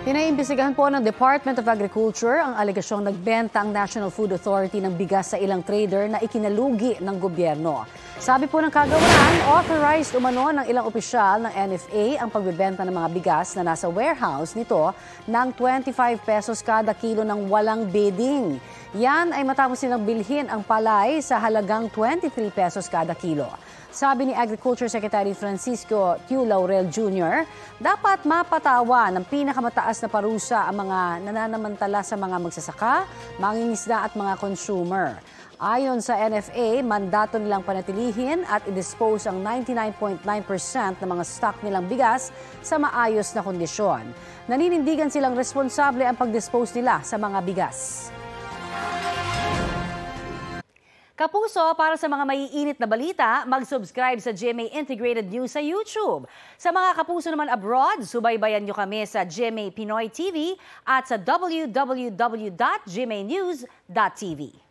Pinaimbestigahan po ng Department of Agriculture ang alegasyong nagbenta ang National Food Authority ng bigas sa ilang trader na ikinalugi ng gobyerno. Sabi po ng kagawaran, authorized umano ng ilang opisyal ng NFA ang pagbebenta ng mga bigas na nasa warehouse nito ng 25 pesos kada kilo ng walang bidding. Yan ay matapos silang bilhin ang palay sa halagang 23 pesos kada kilo. Sabi ni Agriculture Secretary Francisco Q. Laurel Jr., dapat mapatawa ng pinakamataas na parusa ang mga nananamantala sa mga magsasaka, mangingisda at mga consumer. Ayon sa NFA, mandato nilang panatilihin at i-dispose ang 99.9% ng mga stock nilang bigas sa maayos na kondisyon. Naninindigan silang responsable ang pag-dispose nila sa mga bigas. Kapuso, para sa mga maiinit na balita, mag-subscribe sa GMA Integrated News sa YouTube. Sa mga kapuso naman abroad, subaybayan nyo kami sa GMA Pinoy TV at sa www.gmanews.tv.